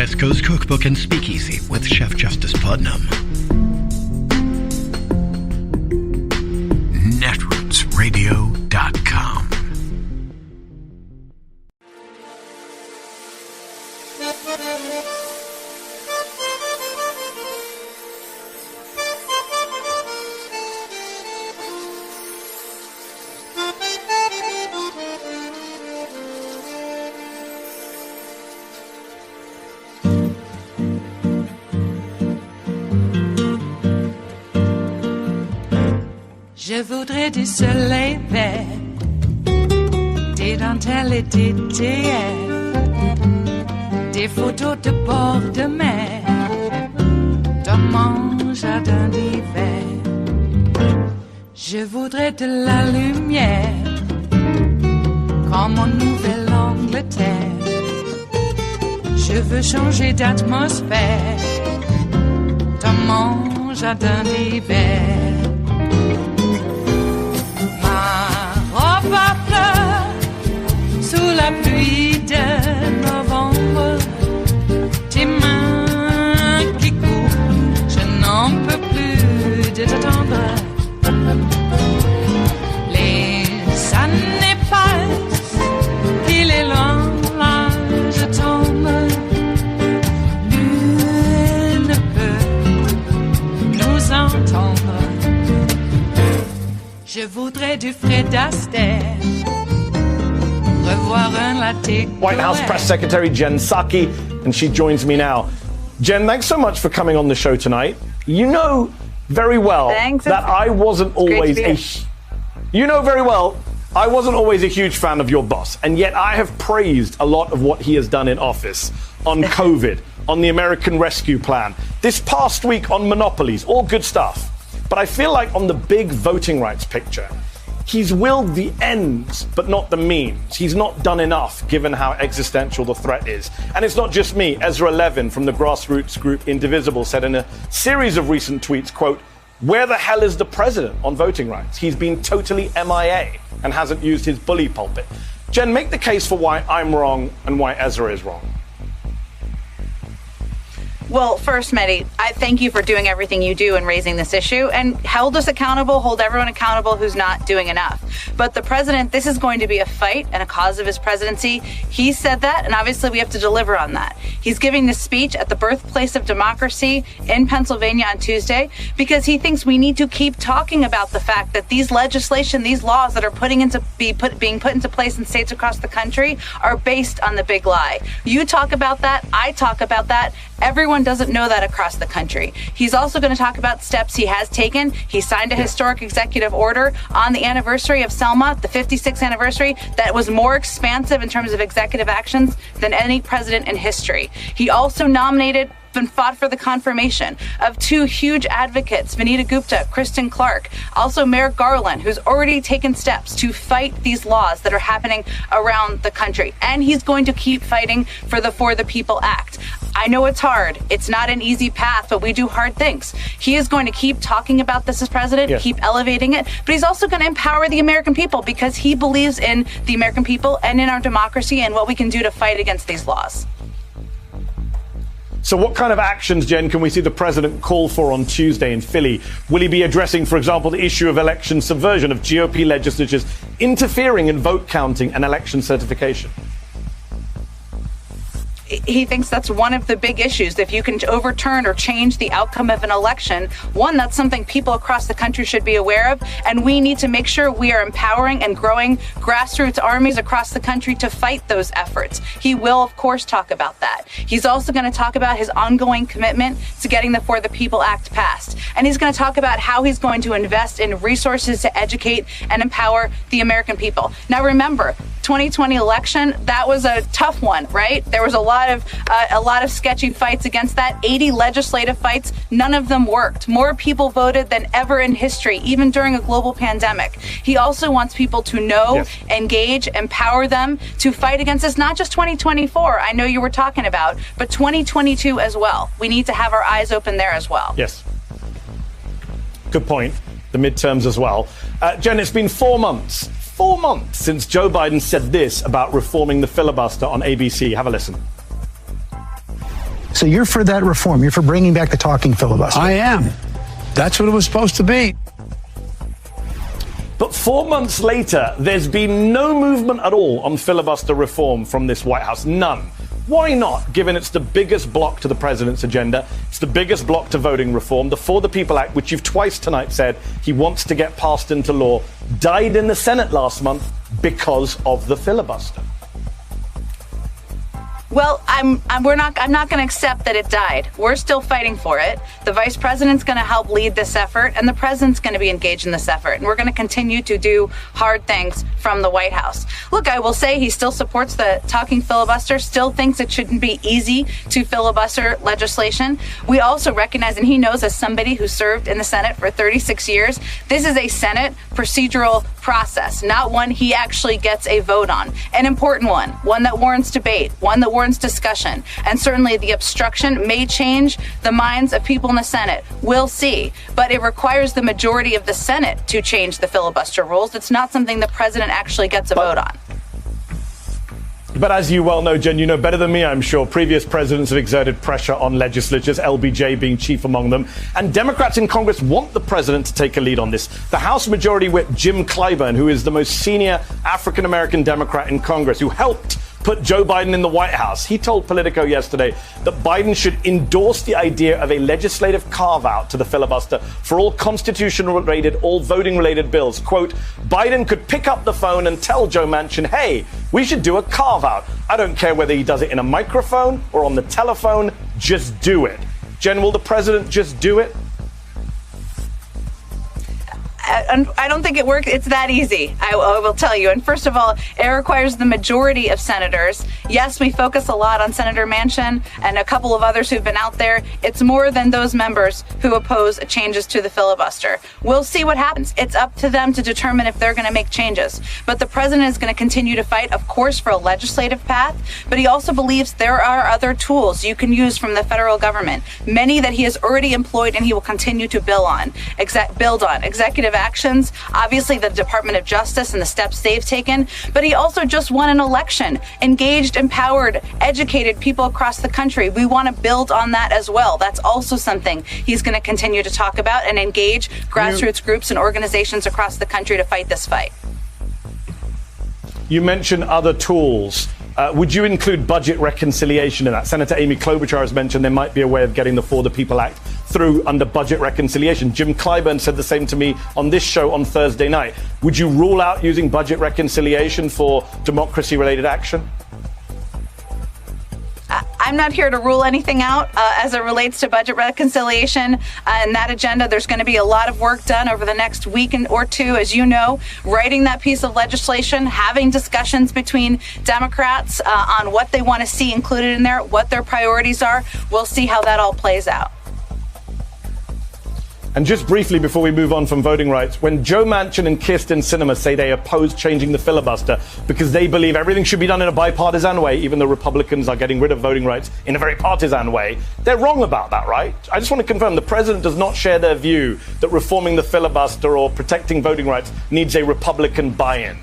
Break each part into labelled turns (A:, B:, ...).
A: West Coast Cookbook and Speakeasy with Chef Justice Putnam. Netrootsradio.com.
B: Je voudrais du soleil vert, des dentelles et des théières, des photos de bord de mer, dans mon jardin d'hiver. Je voudrais de la lumière, comme en Nouvelle-Angleterre. Je veux changer d'atmosphère, dans mon jardin d'hiver. Ma fleur sous la pluie de novembre, tes mains qui courent, je n'en peux plus de t'attendre. Les années passent, il est loin, là je tombe. Nul ne peut nous entendre. Je voudrais du Fred Astaire, revoir un latte.
C: White House Press Secretary Jen Psaki, and she joins me now. Jen, thanks so much for coming on the show tonight. You know very well that I wasn't always I wasn't always a huge fan of your boss, and yet I have praised a lot of what he has done in office on COVID, on the American Rescue Plan, this past week on monopolies, all good stuff. But I feel like on the big voting rights picture, he's willed the ends, but not the means. He's not done enough, given how existential the threat is. And it's not just me. Ezra Levin from the grassroots group Indivisible said in a series of recent tweets, quote, "Where the hell is the president on voting rights? He's been totally MIA and hasn't used his bully pulpit." Jen, make the case for why I'm wrong and why Ezra is wrong.
D: Well, first, Mehdi, I thank you for doing everything you do in raising this issue and hold us accountable, hold everyone accountable who's not doing enough. But the president, this is going to be a fight and a cause of his presidency. He said that, and obviously we have to deliver on that. He's giving this speech at the birthplace of democracy in Pennsylvania on Tuesday because he thinks we need to keep talking about the fact that these legislation, these laws that are being put into place in states across the country are based on the big lie. You talk about that, I talk about that. Everyone doesn't know that across the country. He's also going to talk about steps he has taken. He signed a historic executive order on the anniversary of Selma, the 56th anniversary, that was more expansive in terms of executive actions than any president in history. He also nominated and fought for the confirmation of two huge advocates, Vanita Gupta, Kristen Clark, also Merrick Garland, who's already taken steps to fight these laws that are happening around the country. And he's going to keep fighting for the People Act. I know it's hard. It's not an easy path, but we do hard things. He is going to keep talking about this as president, keep elevating it, but he's also going to empower the American people because he believes in the American people and in our democracy and what we can do to fight against these laws.
C: So what kind of actions, Jen, can we see the president call for on Tuesday in Philly? Will he be addressing, for example, the issue of election subversion, of GOP legislatures interfering in vote counting and election certification?
D: He thinks that's one of the big issues. If you can overturn or change the outcome of an election, one, that's something people across the country should be aware of. And we need to make sure we are empowering and growing grassroots armies across the country to fight those efforts. He will, of course, talk about that. He's also going to talk about his ongoing commitment to getting the For the People Act passed. And he's going to talk about how he's going to invest in resources to educate and empower the American people. Now, remember, 2020 election, that was a tough one, right? There was a lot of sketchy fights against that. 80 legislative fights, none of them worked. More people voted than ever in history, even during a global pandemic. He also wants people to know, engage, empower them to fight against this, not just 2024, I know you were talking about, but 2022 as well. We need to have our eyes open there as well.
C: Yes. Good point. The midterms as well. Jen, it's been 4 months since Joe Biden said this about reforming the filibuster on ABC. Have a listen.
E: So you're for that reform. You're for bringing back the talking filibuster.
F: I am. That's what it was supposed to be.
C: But 4 months later, there's been no movement at all on filibuster reform from this White House. None. Why not, given it's the biggest block to the president's agenda, it's the biggest block to voting reform, the For the People Act, which you've twice tonight said he wants to get passed into law, died in the Senate last month because of the filibuster.
D: Well, I'm not going to accept that it died. We're still fighting for it. The vice president's going to help lead this effort, and the president's going to be engaged in this effort. And we're going to continue to do hard things from the White House. Look, I will say he still supports the talking filibuster, still thinks it shouldn't be easy to filibuster legislation. We also recognize, and he knows as somebody who served in the Senate for 36 years, this is a Senate procedural process, not one he actually gets a vote on. An important one that warrants debate, one that warrants discussion. And certainly the obstruction may change the minds of people in the Senate. We'll see. But it requires the majority of the Senate to change the filibuster rules. It's not something the president actually gets a vote on.
C: But as you well know, Jen, you know better than me, I'm sure, previous presidents have exerted pressure on legislatures, LBJ being chief among them. And Democrats in Congress want the president to take a lead on this. The House Majority Whip, Jim Clyburn, who is the most senior African-American Democrat in Congress, who helped put Joe Biden in the White House, he told Politico yesterday that Biden should endorse the idea of a legislative carve-out to the filibuster for all constitutional-related, all voting-related bills. Quote, Biden could pick up the phone and tell Joe Manchin, hey, we should do a carve-out. I don't care whether he does it in a microphone or on the telephone, just do it. Jen, will the president just do it?
D: I don't think it works. It's that easy. I will tell you. And first of all, it requires the majority of senators. Yes, we focus a lot on Senator Manchin and a couple of others who've been out there. It's more than those members who oppose changes to the filibuster. We'll see what happens. It's up to them to determine if they're going to make changes. But the president is going to continue to fight, of course, for a legislative path. But he also believes there are other tools you can use from the federal government, many that he has already employed and he will continue to build on. Executive actions, obviously the Department of Justice and the steps they've taken, but he also just won an election, engaged, empowered, educated people across the country. We want to build on that as well. That's also something he's going to continue to talk about and engage grassroots groups and organizations across the country to fight this fight.
C: You mentioned other tools. Would you include budget reconciliation in that? Senator Amy Klobuchar has mentioned there might be a way of getting the For the People Act through under budget reconciliation. Jim Clyburn said the same to me on this show on Thursday night. Would you rule out using budget reconciliation for democracy-related action?
D: I'm not here to rule anything out as it relates to budget reconciliation and that agenda. There's going to be a lot of work done over the next week or two, as you know, writing that piece of legislation, having discussions between Democrats on what they want to see included in there, what their priorities are. We'll see how that all plays out.
C: And just briefly before we move on from voting rights, when Joe Manchin and Kyrsten Sinema say they oppose changing the filibuster because they believe everything should be done in a bipartisan way, even though Republicans are getting rid of voting rights in a very partisan way, they're wrong about that, right? I just want to confirm the president does not share their view that reforming the filibuster or protecting voting rights needs a Republican buy-in.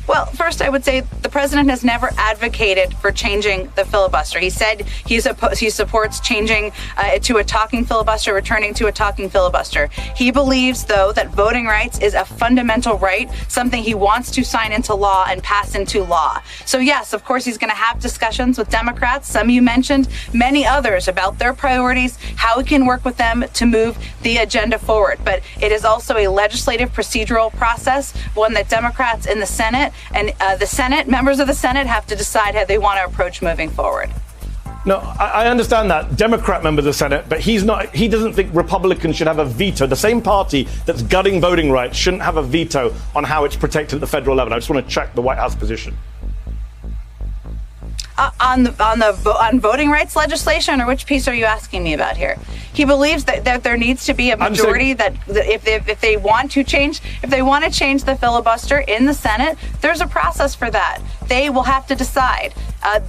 D: Well, first, I would say the president has never advocated for changing the filibuster. He said he supports changing to a talking filibuster, returning to a talking filibuster. He believes, though, that voting rights is a fundamental right, something he wants to sign into law and pass into law. So, yes, of course, he's going to have discussions with Democrats, some you mentioned, many others about their priorities, how he can work with them to move the agenda forward. But it is also a legislative procedural process, one that Democrats in the Senate and the Senate, members of the Senate, have to decide how they want to approach moving forward.
C: No, I understand that. Democrat members of the Senate, but he doesn't think Republicans should have a veto. The same party that's gutting voting rights shouldn't have a veto on how it's protected at the federal level. I just want to check the White House position.
D: On voting rights legislation, or which piece are you asking me about here? He believes that there needs to be a majority that if they want to change the filibuster in the Senate, there's a process for that. They will have to decide.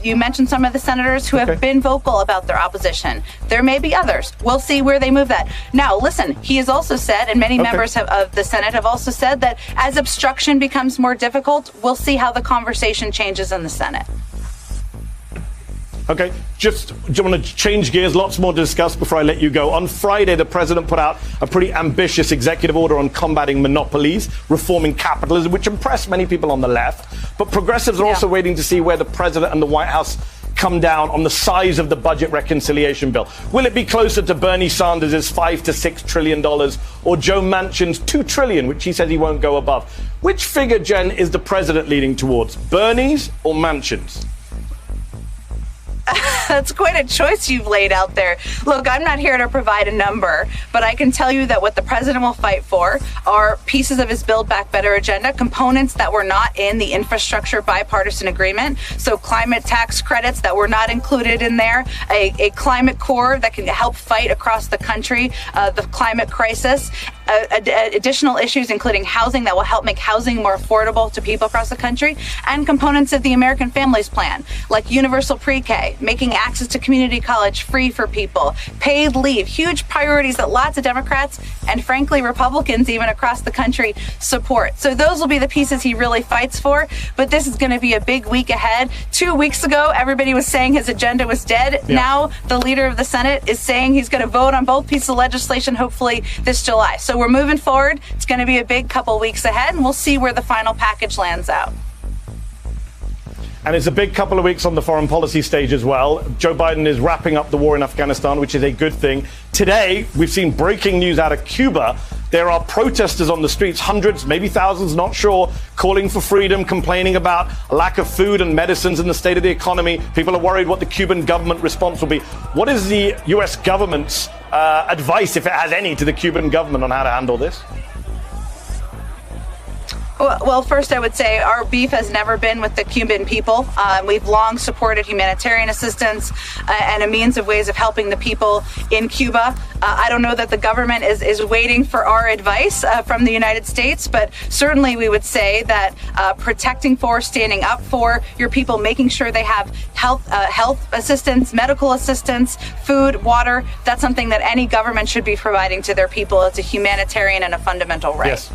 D: You mentioned some of the senators who have been vocal about their opposition. There may be others. We'll see where they move that. Now, listen, he has also said, and many members of the Senate have also said, that as obstruction becomes more difficult, we'll see how the conversation changes in the Senate.
C: Okay, just want to change gears. Lots more to discuss before I let you go. On Friday, the president put out a pretty ambitious executive order on combating monopolies, reforming capitalism, which impressed many people on the left. But progressives are also waiting to see where the president and the White House come down on the size of the budget reconciliation bill. Will it be closer to Bernie Sanders' $5 to $6 trillion or Joe Manchin's $2 trillion, which he says he won't go above? Which figure, Jen, is the president leaning towards, Bernie's or Manchin's?
D: That's quite a choice you've laid out there. Look, I'm not here to provide a number, but I can tell you that what the president will fight for are pieces of his Build Back Better agenda, components that were not in the infrastructure bipartisan agreement. So climate tax credits that were not included in there, a climate corps that can help fight across the country the climate crisis, additional issues including housing that will help make housing more affordable to people across the country, and components of the American Families Plan, like universal pre-K, making access to community college free for people, paid leave, huge priorities that lots of Democrats and frankly Republicans even across the country support. So those will be the pieces he really fights for, but this is going to be a big week ahead. 2 weeks ago, everybody was saying his agenda was dead. Yeah. Now the leader of the Senate is saying he's going to vote on both pieces of legislation hopefully this July. So we're moving forward. It's going to be a big couple weeks ahead, and we'll see where the final package lands out.
C: And it's a big couple of weeks on the foreign policy stage as well. Joe Biden is wrapping up the war in Afghanistan, which is a good thing. Today, we've seen breaking news out of Cuba. There are protesters on the streets, hundreds, maybe thousands, not sure, calling for freedom, complaining about a lack of food and medicines and the state of the economy. People are worried what the Cuban government response will be. What is the U.S. government's advice, if it has any, to the Cuban government on how to handle this?
D: Well, first, I would say our beef has never been with the Cuban people. We've long supported humanitarian assistance and a means of ways of helping the people in Cuba. I don't know that the government is waiting for our advice from the United States, but certainly we would say that protecting for, standing up for your people, making sure they have health assistance, medical assistance, food, water, that's something that any government should be providing to their people. It's a humanitarian and a fundamental right.
C: Yes.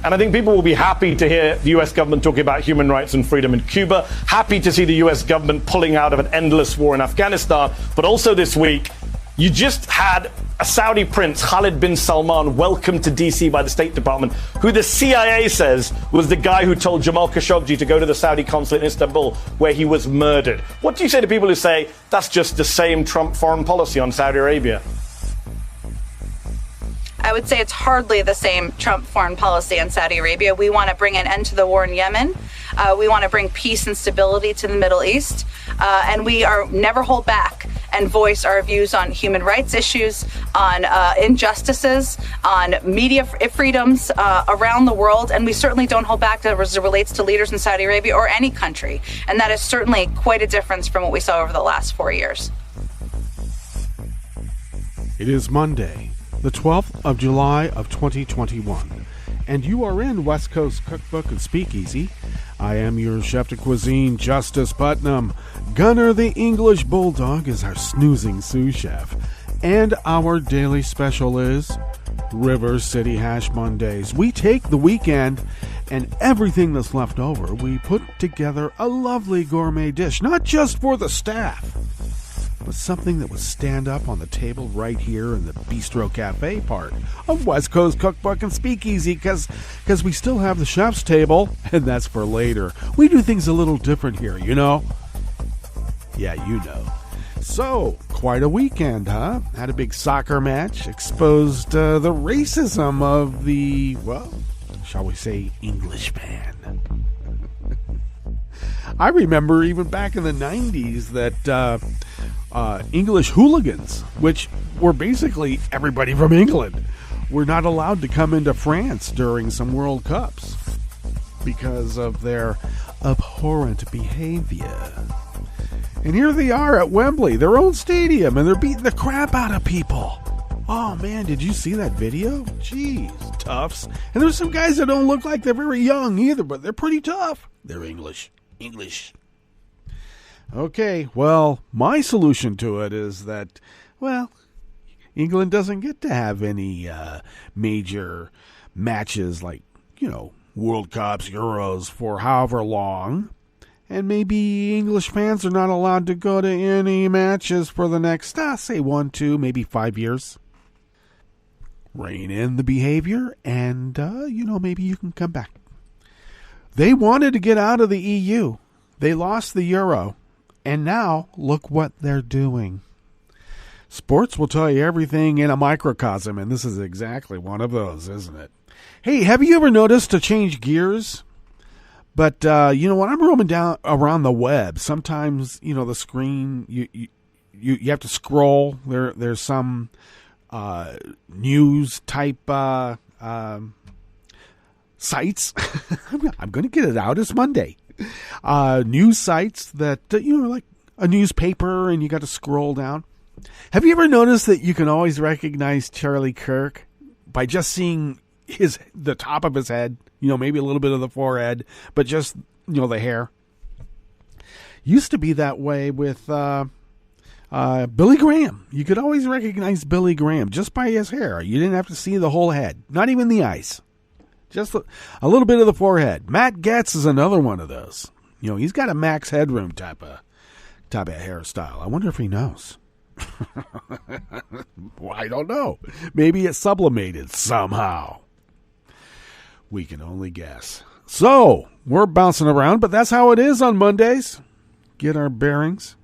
C: And I think people will be happy to hear the U.S. government talking about human rights and freedom in Cuba, happy to see the U.S. government pulling out of an endless war in Afghanistan. But also this week, you just had a Saudi prince, Khalid bin Salman, welcomed to D.C. by the State Department, who the CIA says was the guy who told Jamal Khashoggi to go to the Saudi consulate in Istanbul, where he was murdered. What do you say to people who say that's just the same Trump foreign policy on Saudi Arabia?
D: I would say it's hardly the same Trump foreign policy in Saudi Arabia. We want to bring an end to the war in Yemen. We want to bring peace and stability to the Middle East. And we never hold back and voice our views on human rights issues, on injustices, on media freedoms around the world. And we certainly don't hold back as it relates to leaders in Saudi Arabia or any country. And that is certainly quite a difference from what we saw over the last 4 years.
G: It is Monday, the 12th of July of 2021, and you are in West Coast Cookbook and Speakeasy. I am your chef de cuisine, Justice Putnam. Gunner the English Bulldog is our snoozing sous chef, and our daily special is River City Hash Mondays. We take the weekend and everything that's left over, we put together a lovely gourmet dish, not just for the staff, but something that would stand up on the table right here in the Bistro Cafe part of West Coast Cookbook and Speakeasy, because we still have the chef's table, and that's for later. We do things a little different here, you know? Yeah, you know. So, quite a weekend, huh? Had a big soccer match, exposed the racism of the, well, shall we say, Englishman. I remember even back in the 90s that English hooligans, which were basically everybody from England, were not allowed to come into France during some World Cups because of their abhorrent behavior. And here they are at Wembley, their own stadium, and they're beating the crap out of people. Oh man, did you see that video? Jeez, toughs. And there's some guys that don't look like they're very young either, but they're pretty tough. They're English. Okay, well, my solution to it is that, well, England doesn't get to have any major matches like, you know, World Cups, Euros for however long. And maybe English fans are not allowed to go to any matches for the next, say 1, 2, maybe 5 years. Rein in the behavior and, maybe you can come back. They wanted to get out of the EU. They lost the euro. And now, look what they're doing. Sports will tell you everything in a microcosm, and this is exactly one of those, isn't it? Hey, have you ever noticed, to change gears? But, when I'm roaming down around the web, sometimes, the screen, you have to scroll. There's some news type sites. I'm going to get it out. It's Monday. News sites that, like a newspaper, and you got to scroll down. Have you ever noticed that you can always recognize Charlie Kirk by just seeing the top of his head, maybe a little bit of the forehead, but just, the hair? Used to be that way with Billy Graham. You could always recognize Billy Graham just by his hair. You didn't have to see the whole head, not even the eyes. Just a little bit of the forehead. Matt Gaetz is another one of those. He's got a Max Headroom type of hairstyle. I wonder if he knows. Well, I don't know. Maybe it's sublimated somehow. We can only guess. So, we're bouncing around, but that's how it is on Mondays. Get our bearings.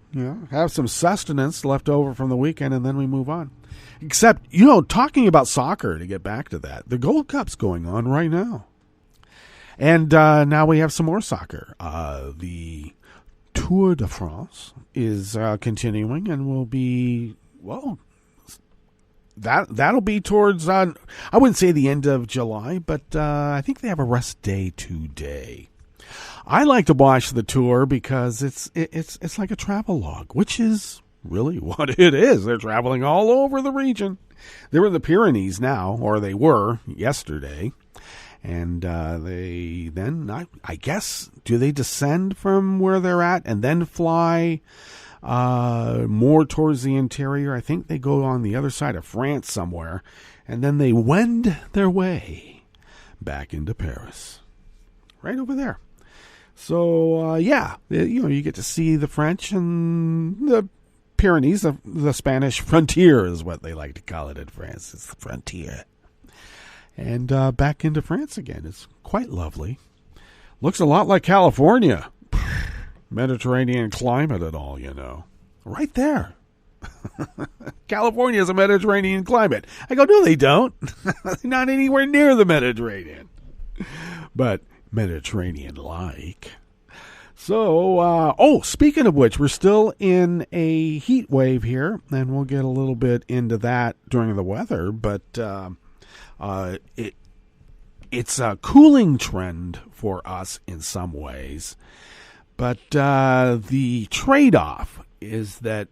G: Have some sustenance left over from the weekend, and then we move on. Except, talking about soccer, to get back to that, the Gold Cup's going on right now. And now we have some more soccer. The Tour de France is continuing and will be, that'll be towards, I wouldn't say the end of July, but I think they have a rest day today. I like to watch the tour because it's like a travel log, which is really what it is. They're traveling all over the region. They're in the Pyrenees now, or they were yesterday. And they then, I guess, do they descend from where they're at and then fly more towards the interior? I think they go on the other side of France somewhere, and then they wend their way back into Paris. Right over there. So, you get to see the French and the Pyrenees, the Spanish frontier is what they like to call it in France. It's the frontier. And back into France again. It's quite lovely. Looks a lot like California. Mediterranean climate and all, Right there. California is a Mediterranean climate. I go, no, they don't. Not anywhere near the Mediterranean. But Mediterranean-like. So, speaking of which, we're still in a heat wave here, and we'll get a little bit into that during the weather, but it's a cooling trend for us in some ways, but the trade-off is that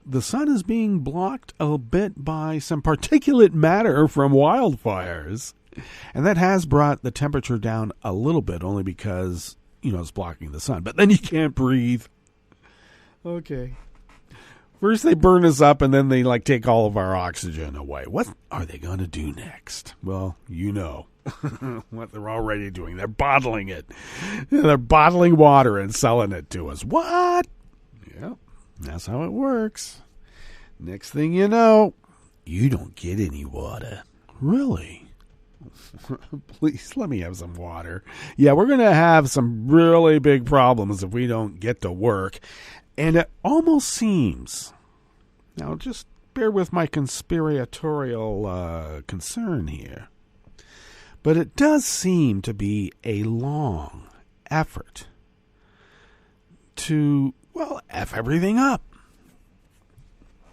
G: the sun is being blocked a bit by some particulate matter from wildfires, and that has brought the temperature down a little bit, only because it's blocking the sun, but then you can't breathe. Okay. First they burn us up, and then they take all of our oxygen away. What are they going to do next? Well, what they're already doing. They're bottling it. They're bottling water and selling it to us. What? Yep, that's how it works. Next thing you know, you don't get any water. Really? Please let me have some water. Yeah, we're going to have some really big problems if we don't get to work. And it almost seems, now just bear with my conspiratorial concern here, but it does seem to be a long effort to, F everything up.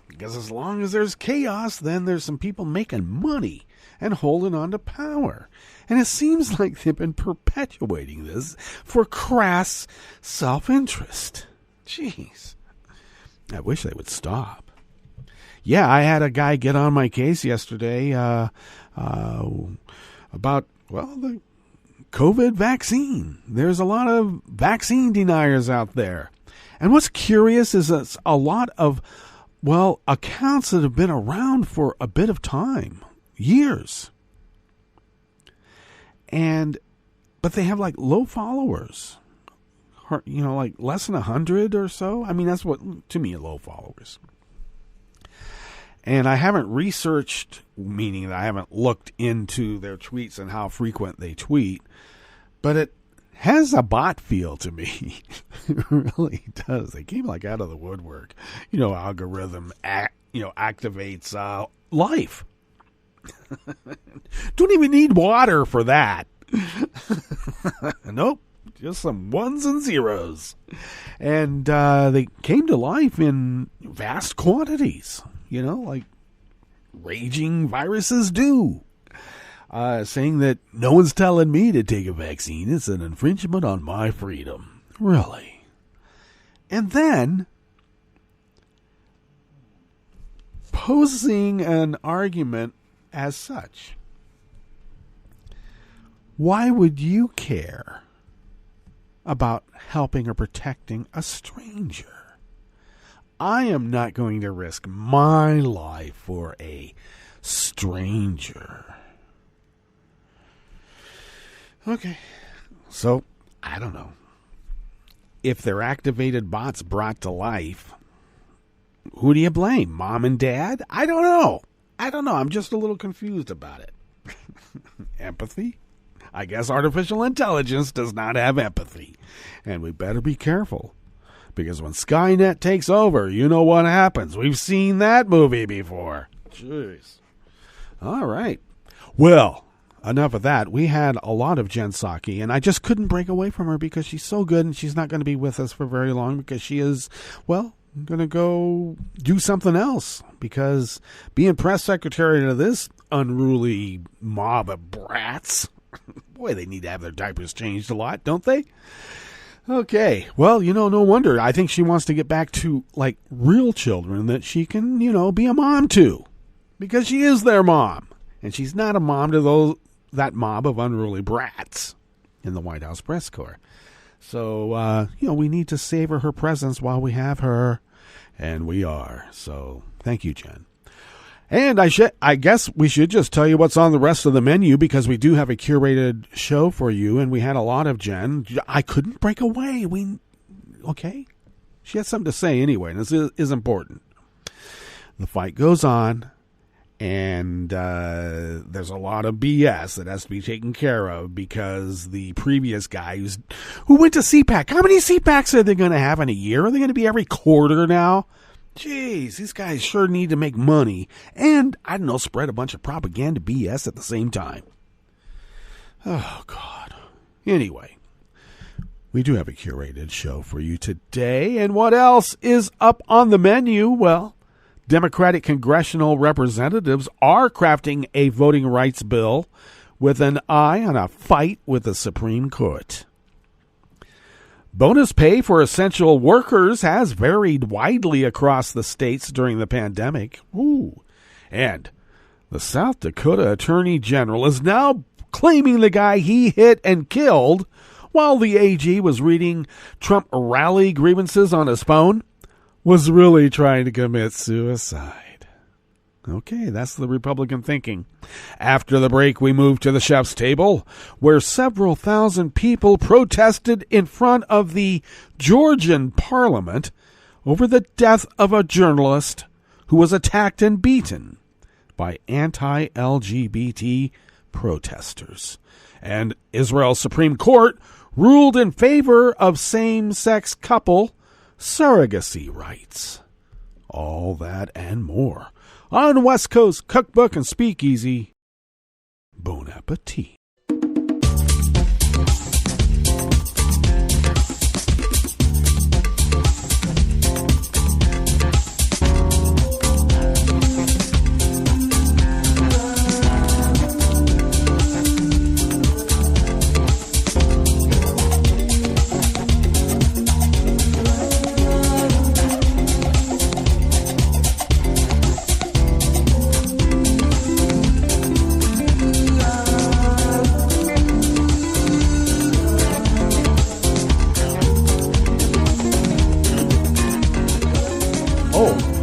G: Because as long as there's chaos, then there's some people making money and holding on to power. And it seems like they've been perpetuating this for crass self-interest. Jeez. I wish they would stop. Yeah, I had a guy get on my case yesterday about, the COVID vaccine. There's a lot of vaccine deniers out there. And what's curious is it's a lot of, accounts that have been around for a bit of time. Years. But they have low followers. like less than 100 or so. I mean, that's what, to me, low followers. And I haven't researched, meaning that I haven't looked into their tweets and how frequent they tweet, but it has a bot feel to me. It really does. They came like out of the woodwork. Algorithm activates life. Don't even need water for that. Nope. Just some ones and zeros. And they came to life in vast quantities, like raging viruses do. Saying that no one's telling me to take a vaccine. It's an infringement on my freedom. Really? And then posing an argument as such. Why would you care about helping or protecting a stranger? I am not going to risk my life for a stranger. Okay, so I don't know. If they're activated bots brought to life, who do you blame? Mom and dad? I don't know. I'm just a little confused about it. Empathy? I guess artificial intelligence does not have empathy. And we better be careful. Because when Skynet takes over, you know what happens. We've seen that movie before. Jeez. All right. Well, enough of that. We had a lot of Jen Psaki, and I just couldn't break away from her because she's so good, and she's not going to be with us for very long because she is, going to go do something else. Because being press secretary to this unruly mob of brats, boy, they need to have their diapers changed a lot, don't they? Okay, well, no wonder. I think she wants to get back to, real children that she can, be a mom to. Because she is their mom. And she's not a mom to that mob of unruly brats in the White House press corps. So, we need to savor her presence while we have her. And we are. So, thank you, Jen. And I guess we should just tell you what's on the rest of the menu because we do have a curated show for you, and we had a lot of Jen. I couldn't break away. Okay? She had something to say anyway, and this is important. The fight goes on, and there's a lot of BS that has to be taken care of because the previous guy who went to CPAC, how many CPACs are they going to have in a year? Are they going to be every quarter now? Jeez, these guys sure need to make money and, spread a bunch of propaganda BS at the same time. Oh, God. Anyway, we do have a curated show for you today. And what else is up on the menu? Well, Democratic congressional representatives are crafting a voting rights bill with an eye on a fight with the Supreme Court. Bonus pay for essential workers has varied widely across the states during the pandemic. Ooh. And the South Dakota Attorney General is now claiming the guy he hit and killed while the AG was reading Trump rally grievances on his phone was really trying to commit suicide. Okay, that's the Republican thinking. After the break, we move to the chef's table, where several thousand people protested in front of the Georgian parliament over the death of a journalist who was attacked and beaten by anti-LGBT protesters. And Israel's Supreme Court ruled in favor of same-sex couple surrogacy rights. All that and more on West Coast Cookbook and Speakeasy. Bon appetit.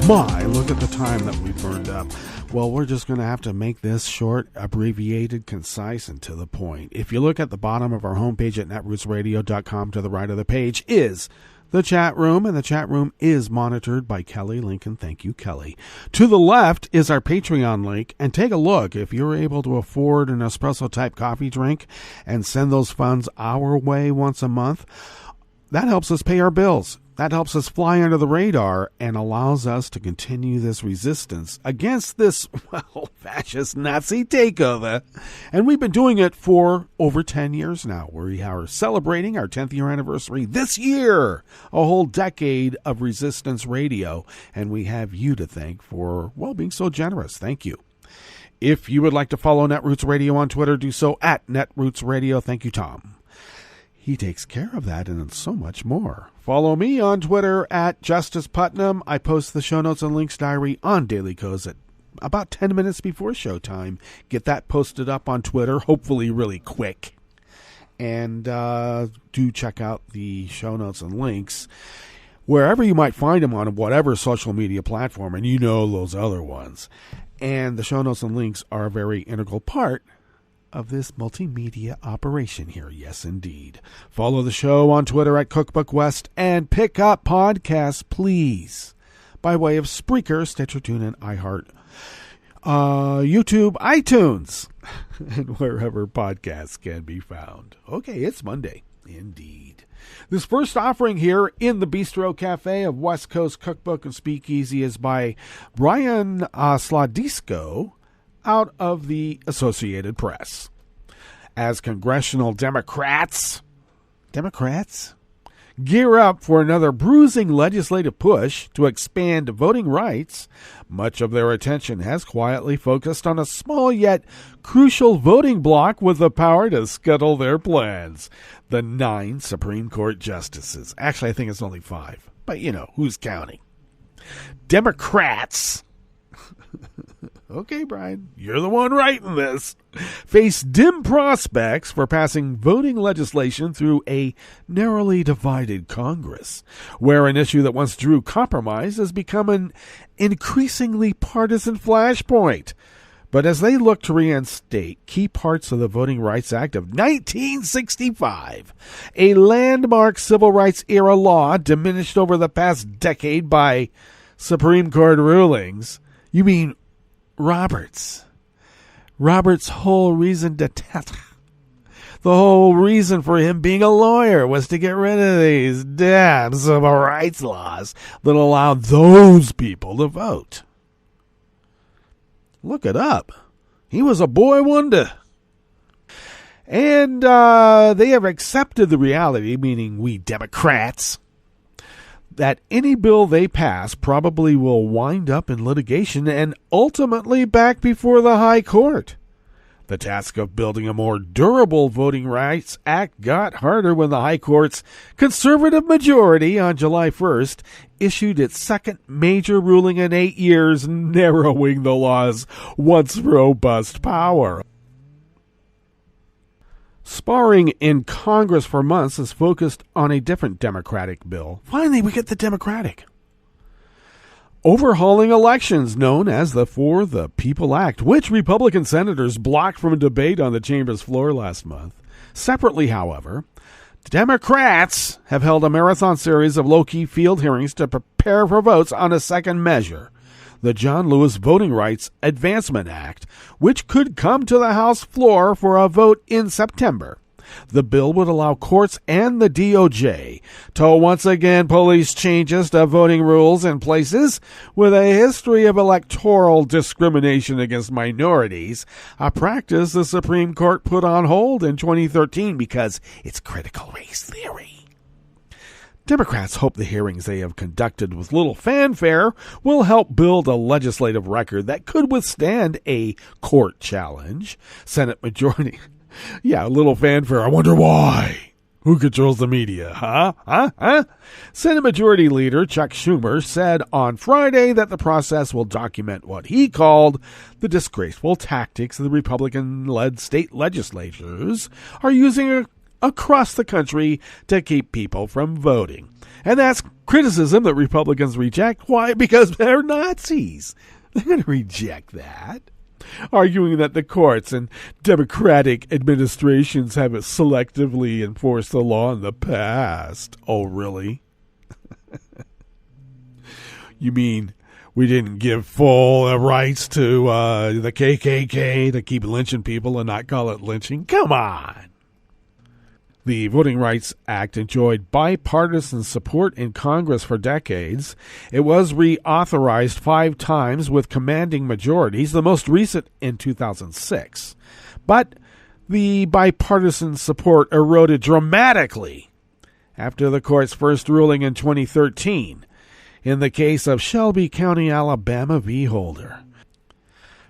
G: My, look at the time that we burned up. Well, we're just going to have to make this short, abbreviated, concise, and to the point. If you look at the bottom of our homepage at netrootsradio.com, to the right of the page is the chat room, and the chat room is monitored by Kelly Lincoln. Thank you, Kelly. To the left is our Patreon link, and take a look. If you're able to afford an espresso-type coffee drink and send those funds our way once a month, that helps us pay our bills. That helps us fly under the radar and allows us to continue this resistance against this, well, fascist Nazi takeover. And we've been doing it for over 10 years now. We are celebrating our 10th year anniversary this year, a whole decade of resistance radio. And we have you to thank for, well, being so generous. Thank you. If you would like to follow Netroots Radio on Twitter, do so at Netroots Radio. Thank you, Tom. He takes care of that and so much more. Follow me on Twitter at Justice Putnam. I post the show notes and links diary on Daily Codes at about 10 minutes before showtime. Get that posted up on Twitter, hopefully really quick. And do check out the show notes and links wherever you might find them on whatever social media platform, and you know those other ones. And the show notes and links are a very integral part of this multimedia operation here. Yes, indeed. Follow the show on Twitter at Cookbook West and pick up podcasts, please, by way of Spreaker, Stitcher, TuneIn, iHeart, YouTube, iTunes, and wherever podcasts can be found. Okay, it's Monday. Indeed. This first offering here in the Bistro Cafe of West Coast Cookbook and Speakeasy is by Brian Sladisko, out of the Associated Press. As congressional Democrats gear up for another bruising legislative push to expand voting rights, much of their attention has quietly focused on a small yet crucial voting bloc with the power to scuttle their plans. The 9 Supreme Court justices. Actually, I think it's only 5, but you know, who's counting? Democrats okay, Brian, you're the one writing this, face dim prospects for passing voting legislation through a narrowly divided Congress, where an issue that once drew compromise has become an increasingly partisan flashpoint. But as they look to reinstate key parts of the Voting Rights Act of 1965, a landmark civil rights era law diminished over the past decade by Supreme Court rulings, you mean Roberts' whole reason d'etre, the whole reason for him being a lawyer was to get rid of these damn civil rights laws that allowed those people to vote. Look it up. He was a boy wonder. And they have accepted the reality, meaning we Democrats, that any bill they pass probably will wind up in litigation and ultimately back before the High Court. The task of building a more durable Voting Rights Act got harder when the High Court's conservative majority on July 1st issued its second major ruling in 8 years, narrowing the law's once robust power. Sparring in Congress for months has focused on a different Democratic bill. Finally, we get the Democratic. Overhauling elections, known as the For the People Act, which Republican senators blocked from a debate on the chamber's floor last month. Separately, however, Democrats have held a marathon series of low-key field hearings to prepare for votes on a second measure, the John Lewis Voting Rights Advancement Act, which could come to the House floor for a vote in September. The bill would allow courts and the DOJ to once again police changes to voting rules in places with a history of electoral discrimination against minorities, a practice the Supreme Court put on hold in 2013 because it's critical race theory. Democrats hope the hearings they have conducted with little fanfare will help build a legislative record that could withstand a court challenge. Senate Majority... Yeah, little fanfare. I wonder why. Who controls the media, huh? Senate Majority Leader Chuck Schumer said on Friday that the process will document what he called the disgraceful tactics the Republican-led state legislatures are using across the country to keep people from voting. And that's criticism that Republicans reject. Why? Because they're Nazis. They're going to reject that, arguing that the courts and Democratic administrations have selectively enforced the law in the past. Oh, really? You mean we didn't give full rights to the KKK to keep lynching people and not call it lynching? Come on. The Voting Rights Act enjoyed bipartisan support in Congress for decades. It was reauthorized 5 times with commanding majorities, the most recent in 2006. But the bipartisan support eroded dramatically after the court's first ruling in 2013 in the case of Shelby County, Alabama v. Holder.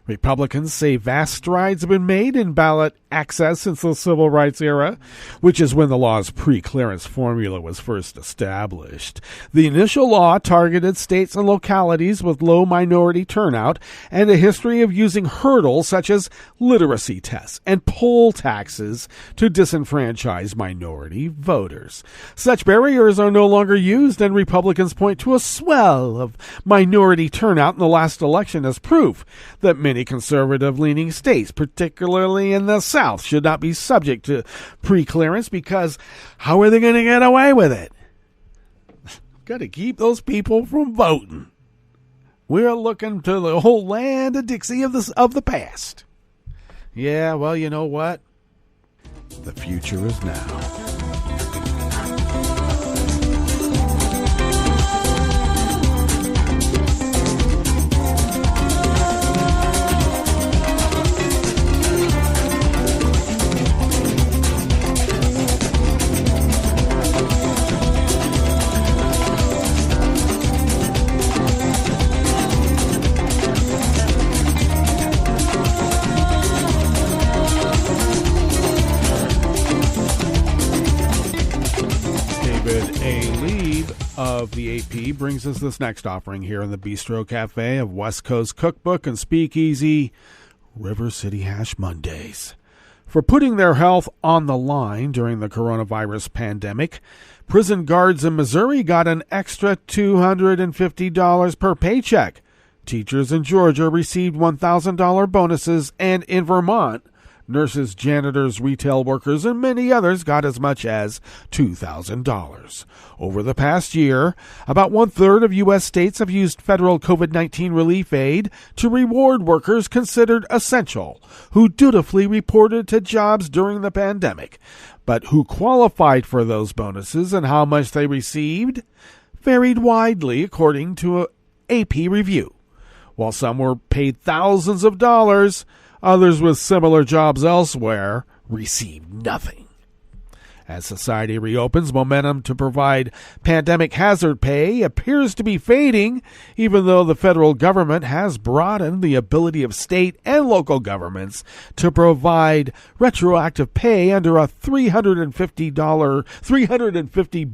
G: Republicans say vast strides have been made in ballot access since the civil rights era, which is when the law's pre-clearance formula was first established. The initial law targeted states and localities with low minority turnout and a history of using hurdles such as literacy tests and poll taxes to disenfranchise minority voters. Such barriers are no longer used, and Republicans point to a swell of minority turnout in the last election as proof that many conservative-leaning states, particularly in the South, should not be subject to pre-clearance, because how are they going to get away with it? Got to keep those people from voting. We're looking to the whole land of Dixie of the past. Yeah, well, you know what? The future is now. Of the AP brings us this next offering here in the Bistro Cafe of West Coast Cookbook and Speakeasy, River City Hash Mondays. For putting their health on the line during the coronavirus pandemic, prison guards in Missouri got an extra $250 per paycheck. Teachers in Georgia received $1,000 bonuses, and in Vermont, nurses, janitors, retail workers, and many others got as much as $2,000. Over the past year, about 1/3 of U.S. states have used federal COVID-19 relief aid to reward workers considered essential who dutifully reported to jobs during the pandemic. But who qualified for those bonuses and how much they received varied widely according to an AP review. While some were paid thousands of dollars, others with similar jobs elsewhere received nothing. As society reopens, momentum to provide pandemic hazard pay appears to be fading, even though the federal government has broadened the ability of state and local governments to provide retroactive pay under a $350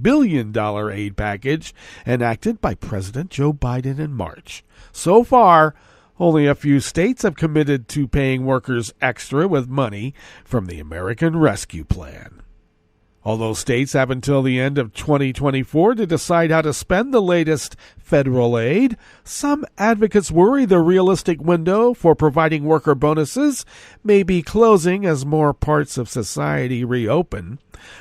G: billion aid package enacted by President Joe Biden in March. So far, only a few states have committed to paying workers extra with money from the American Rescue Plan. Although states have until the end of 2024 to decide how to spend the latest federal aid, some advocates worry the realistic window for providing worker bonuses may be closing as more parts of society reopen.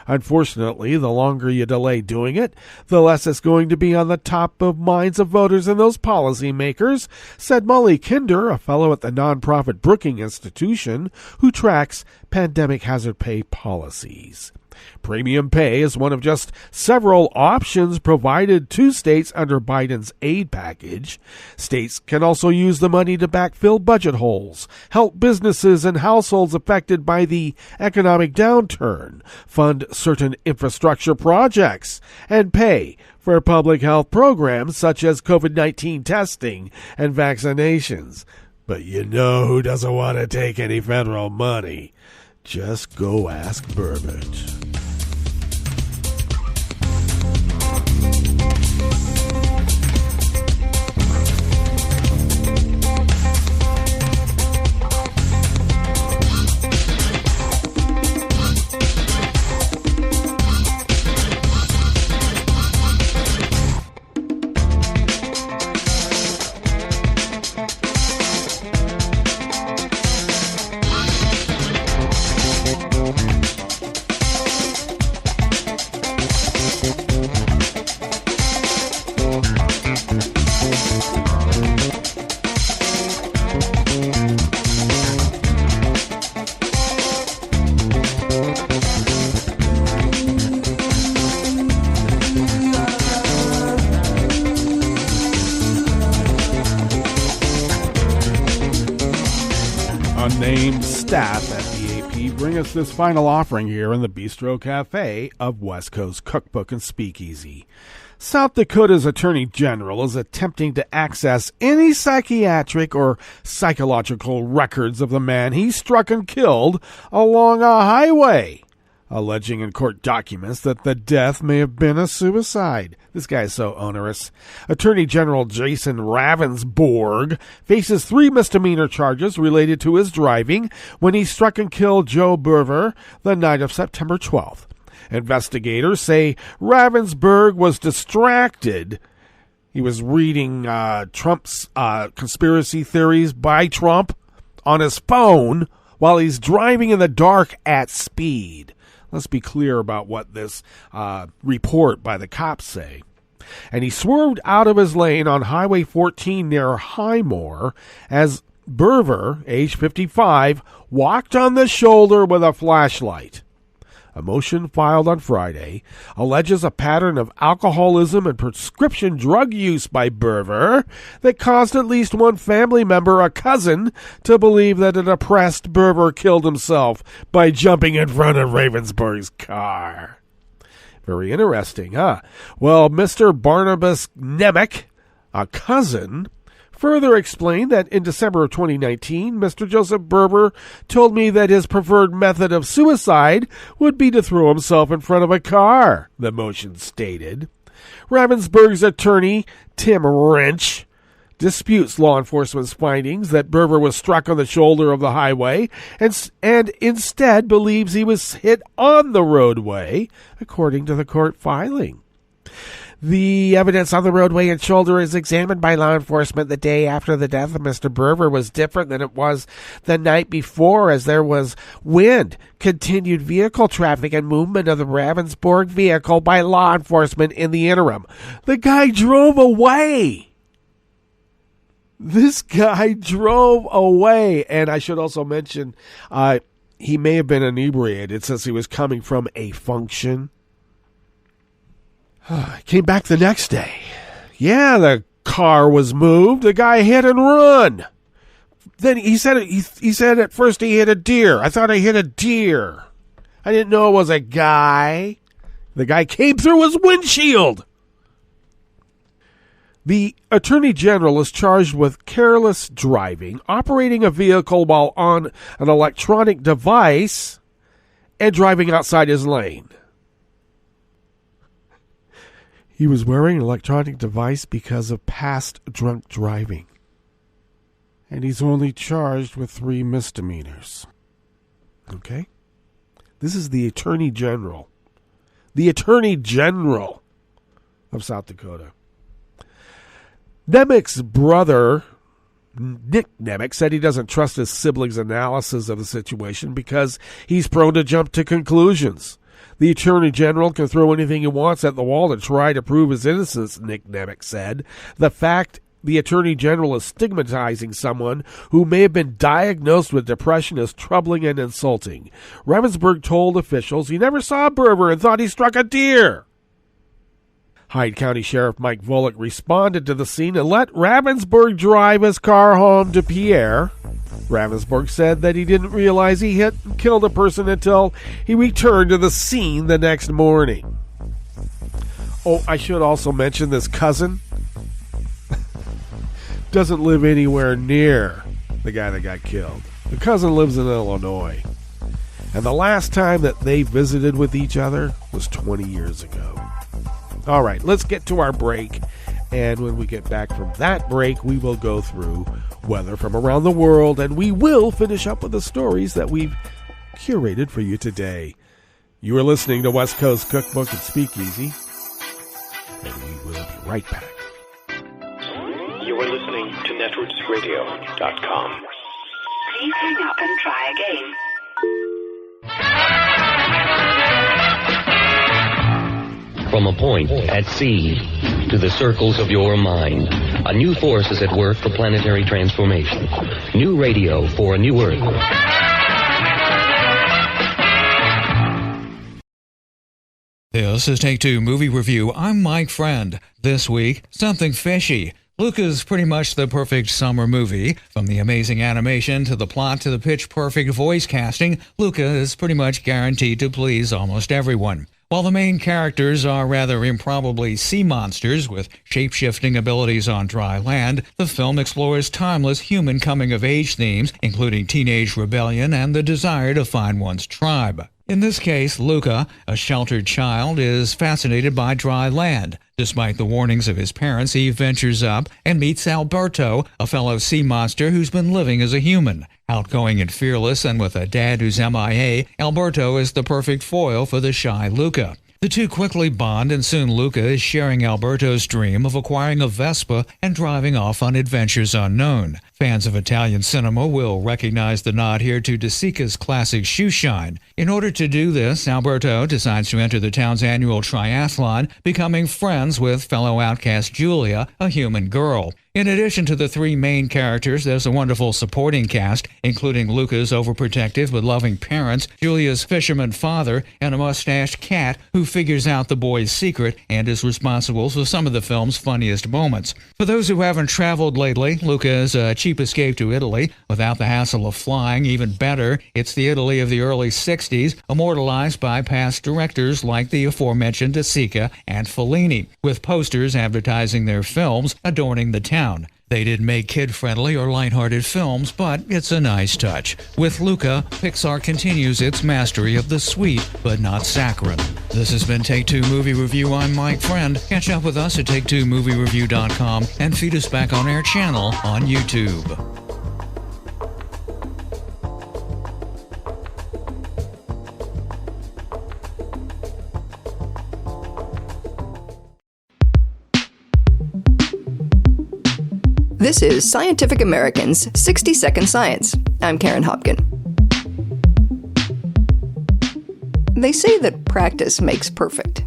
G: Unfortunately, the longer you delay doing it, the less it's going to be on the top of minds of voters and those policymakers, said Molly Kinder, a fellow at the nonprofit Brookings Institution, who tracks pandemic hazard pay policies. Premium pay is one of just several options provided to states under Biden's aid package. States can also use the money to backfill budget holes, help businesses and households affected by the economic downturn, fund certain infrastructure projects, and pay for public health programs such as COVID-19 testing and vaccinations. But you know who doesn't want to take any federal money? Just go ask Burbage. staff at BAP bring us this final offering here in the Bistro Cafe of West Coast Cookbook and Speakeasy. South Dakota's Attorney General is attempting to access any psychiatric or psychological records of the man he struck and killed along a highway, alleging in court documents that the death may have been a suicide. This guy is so onerous. Attorney General Jason Ravensborg faces 3 misdemeanor charges related to his driving when he struck and killed Joe Berver the night of September 12th. Investigators say Ravensborg was distracted. He was reading Trump's conspiracy theories by Trump on his phone while he's driving in the dark at speed. Let's be clear about what this report by the cops say. And he swerved out of his lane on Highway 14 near Highmore as Berver, age 55, walked on the shoulder with a flashlight. A motion filed on Friday alleges a pattern of alcoholism and prescription drug use by Berver that caused at least one family member, a cousin, to believe that a depressed Berver killed himself by jumping in front of Ravensborg's car. Very interesting, huh? Well, Mr. Barnabas Nemec, a cousin, further explained that in December of 2019, Mr. Joseph Berver told me that his preferred method of suicide would be to throw himself in front of a car, the motion stated. Ravensborg's attorney, Tim Wrench, disputes law enforcement's findings that Berver was struck on the shoulder of the highway and instead believes he was hit on the roadway, according to the court filing. The evidence on the roadway and shoulder is examined by law enforcement the day after the death of Mr. Berver was different than it was the night before, as there was wind, continued vehicle traffic, and movement of the Ravensborg vehicle by law enforcement in the interim. The guy drove away. This guy drove away. And I should also mention, he may have been inebriated since he was coming from a function. Came back the next day. Yeah, the car was moved. The guy hit and run. Then he said at first he hit a deer. I thought I hit a deer. I didn't know it was a guy. The guy came through his windshield. The Attorney General is charged with careless driving, operating a vehicle while on an electronic device, and driving outside his lane. He was wearing an electronic device because of past drunk driving. And he's only charged with 3 misdemeanors. Okay? This is the Attorney General. The Attorney General of South Dakota. Nemec's brother, Nick Nemec, said he doesn't trust his siblings' analysis of the situation because he's prone to jump to conclusions. The Attorney General can throw anything he wants at the wall to try to prove his innocence, Nick Nemec said. The fact the Attorney General is stigmatizing someone who may have been diagnosed with depression is troubling and insulting. Ravensborg told officials he never saw Berver and thought he struck a deer. Hyde County Sheriff Mike Volek responded to the scene and let Ravensborg drive his car home to Pierre. Ravensborg said that he didn't realize he hit and killed a person until he returned to the scene the next morning. Oh, I should also mention this cousin doesn't live anywhere near the guy that got killed. The cousin lives in Illinois. And the last time that they visited with each other was 20 years ago. All right, let's get to our break. And when we get back from that break, we will go through weather from around the world, and we will finish up with the stories that we've curated for you today. You are listening to West Coast Cookbook and Speakeasy, and we will be right back.
H: You are listening to netrootsradio.com.
I: Please hang up and try again.
J: From a point at sea to the circles of your mind, a new force is at work for planetary transformation. New radio for a new Earth.
K: This is Take Two Movie Review. I'm Mike Friend. This week, something fishy. Luca's pretty much the perfect summer movie. From the amazing animation to the plot to the pitch-perfect voice casting, Luca is pretty much guaranteed to please almost everyone. While the main characters are rather improbably sea monsters with shape-shifting abilities on dry land, the film explores timeless human coming-of-age themes, including teenage rebellion and the desire to find one's tribe. In this case, Luca, a sheltered child, is fascinated by dry land. Despite the warnings of his parents, he ventures up and meets Alberto, a fellow sea monster who's been living as a human. Outgoing and fearless, and with a dad who's MIA, Alberto is the perfect foil for the shy Luca. The two quickly bond, and soon Luca is sharing Alberto's dream of acquiring a Vespa and driving off on adventures unknown. Fans of Italian cinema will recognize the nod here to De Sica's classic shoe shine. In order to do this, Alberto decides to enter the town's annual triathlon, becoming friends with fellow outcast Julia, a human girl. In addition to the three main characters, there's a wonderful supporting cast, including Luca's overprotective but loving parents, Julia's fisherman father, and a mustached cat who figures out the boy's secret and is responsible for some of the film's funniest moments. For those who haven't traveled lately, Luca is a cheap escape to Italy without the hassle of flying. Even better, it's the Italy of the early 60s, immortalized by past directors like the aforementioned De Sica and Fellini, with posters advertising their films adorning the town. They didn't make kid-friendly or lighthearted films, but it's a nice touch. With Luca, Pixar continues its mastery of the sweet but not saccharine. This has been Take Two Movie Review. I'm Mike Friend. Catch up with us at take2moviereview.com and feed us back on our channel on YouTube.
L: This is Scientific American's 60-Second Science. I'm Karen Hopkin. They say that practice makes perfect.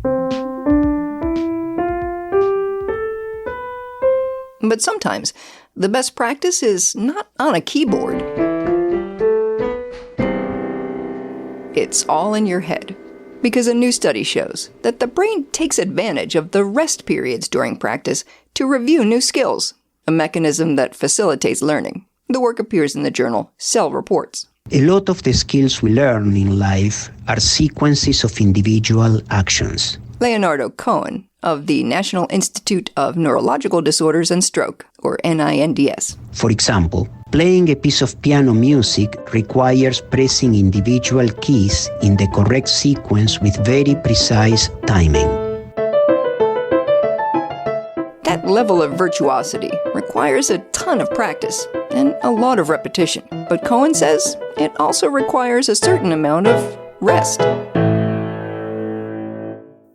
L: But sometimes, the best practice is not on a keyboard. It's all in your head. Because a new study shows that the brain takes advantage of the rest periods during practice to review new skills, a mechanism that facilitates learning. The work appears in the journal Cell Reports.
M: A lot of the skills we learn in life are sequences of individual actions.
L: Leonardo Cohen, of the National Institute of Neurological Disorders and Stroke, or NINDS.
M: For example, playing a piece of piano music requires pressing individual keys in the correct sequence with very precise timing.
L: That level of virtuosity requires a ton of practice and a lot of repetition. But Cohen says it also requires a certain amount of rest.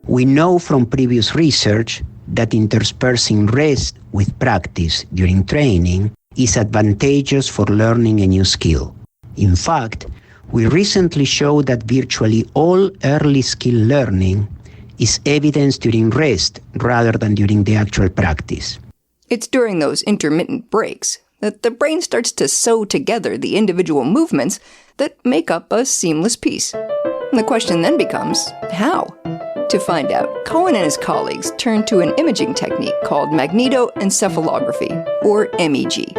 M: We know from previous research that interspersing rest with practice during training is advantageous for learning a new skill. In fact, we recently showed that virtually all early skill learning is evidenced during rest rather than during the actual practice.
L: It's during those intermittent breaks that the brain starts to sew together the individual movements that make up a seamless piece. And the question then becomes, how? To find out, Cohen and his colleagues turned to an imaging technique called magnetoencephalography, or MEG.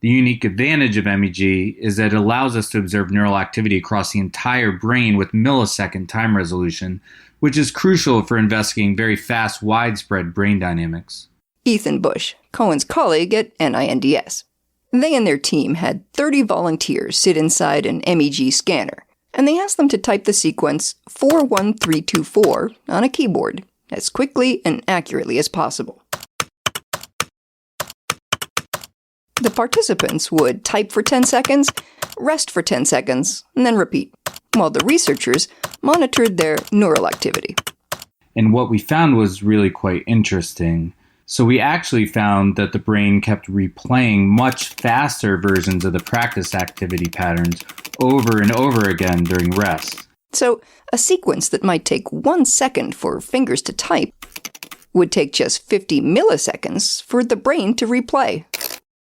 N: The unique advantage of MEG is that it allows us to observe neural activity across the entire brain with millisecond time resolution, which is crucial for investigating very fast, widespread brain dynamics.
L: Ethan Bush, Cohen's colleague at NINDS. They and their team had 30 volunteers sit inside an MEG scanner, and they asked them to type the sequence 41324 on a keyboard as quickly and accurately as possible. The participants would type for 10 seconds, rest for 10 seconds, and then repeat, while the researchers monitored their neural activity.
N: And what we found was really quite interesting. So we actually found that the brain kept replaying much faster versions of the practice activity patterns over and over again during rest.
L: So a sequence that might take 1 second for fingers to type would take just 50 milliseconds for the brain to replay.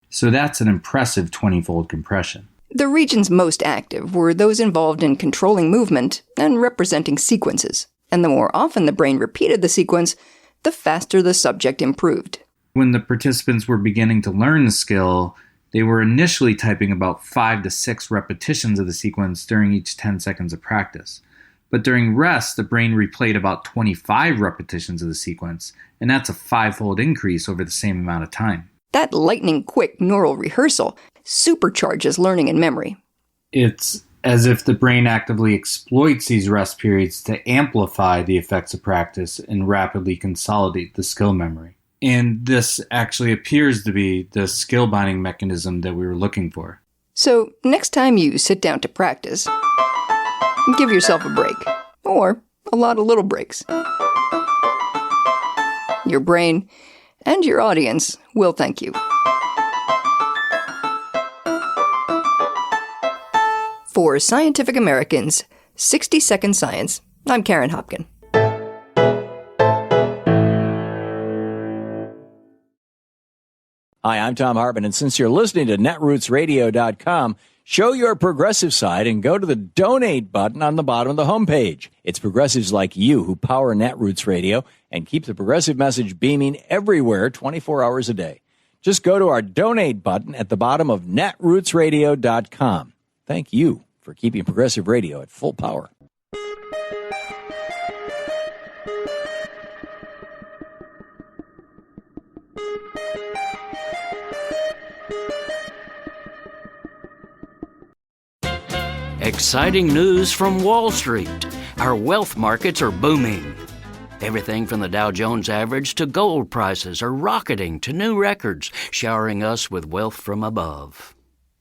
N: So that's an impressive 20-fold compression.
L: The regions most active were those involved in controlling movement and representing sequences. And the more often the brain repeated the sequence, the faster the subject improved.
N: When the participants were beginning to learn the skill, they were initially typing about 5 to 6 repetitions of the sequence during each 10 seconds of practice. But during rest, the brain replayed about 25 repetitions of the sequence, and that's a 5-fold increase over the same amount of time.
L: That lightning-quick neural rehearsal supercharges learning and memory.
N: It's as if the brain actively exploits these rest periods to amplify the effects of practice and rapidly consolidate the skill memory. And this actually appears to be the skill binding mechanism that we were looking for.
L: So, next time you sit down to practice, give yourself a break. Or a lot of little breaks. Your brain and your audience will thank you. For Scientific American's 60-Second Science, I'm Karen Hopkin.
O: Hi, I'm Tom Hartman, and since you're listening to netrootsradio.com, show your progressive side and go to the donate button on the bottom of the homepage. It's progressives like you who power Netroots Radio and keep the progressive message beaming everywhere 24 hours a day. Just go to our donate button at the bottom of netrootsradio.com. Thank you for keeping progressive radio at full power.
P: Exciting news from Wall Street. Our wealth markets are booming. Everything from the Dow Jones average to gold prices are rocketing to new records, showering us with wealth from above.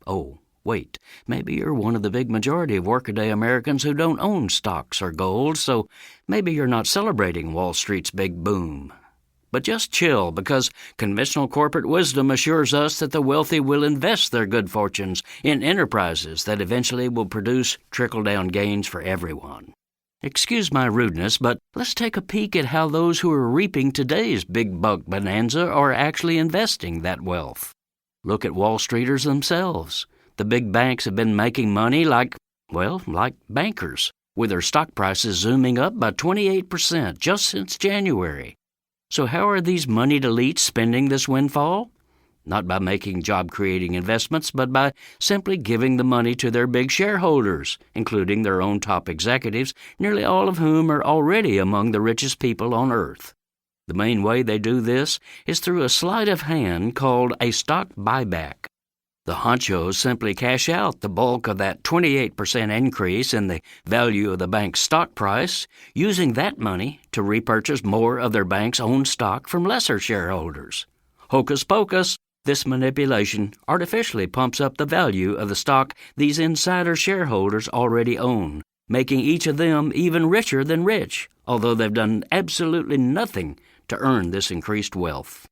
P: Oh, wait, maybe you're one of the big majority of workaday Americans who don't own stocks or gold, so maybe you're not celebrating Wall Street's big boom. But just chill, because conventional corporate wisdom assures us that the wealthy will invest their good fortunes in enterprises that eventually will produce trickle-down gains for everyone. Excuse my rudeness, but let's take a peek at how those who are reaping today's big buck bonanza are actually investing that wealth. Look at Wall Streeters themselves. The big banks have been making money like bankers, with their stock prices zooming up by 28% just since January. So how are these moneyed elites spending this windfall? Not by making job-creating investments, but by simply giving the money to their big shareholders, including their own top executives, nearly all of whom are already among the richest people on Earth. The main way they do this is through a sleight of hand called a stock buyback. The honchos simply cash out the bulk of that 28% increase in the value of the bank's stock price, using that money to repurchase more of their bank's own stock from lesser shareholders. Hocus pocus, this manipulation artificially pumps up the value of the stock these insider shareholders already own, making each of them even richer than rich, although they've done absolutely nothing to earn this increased wealth.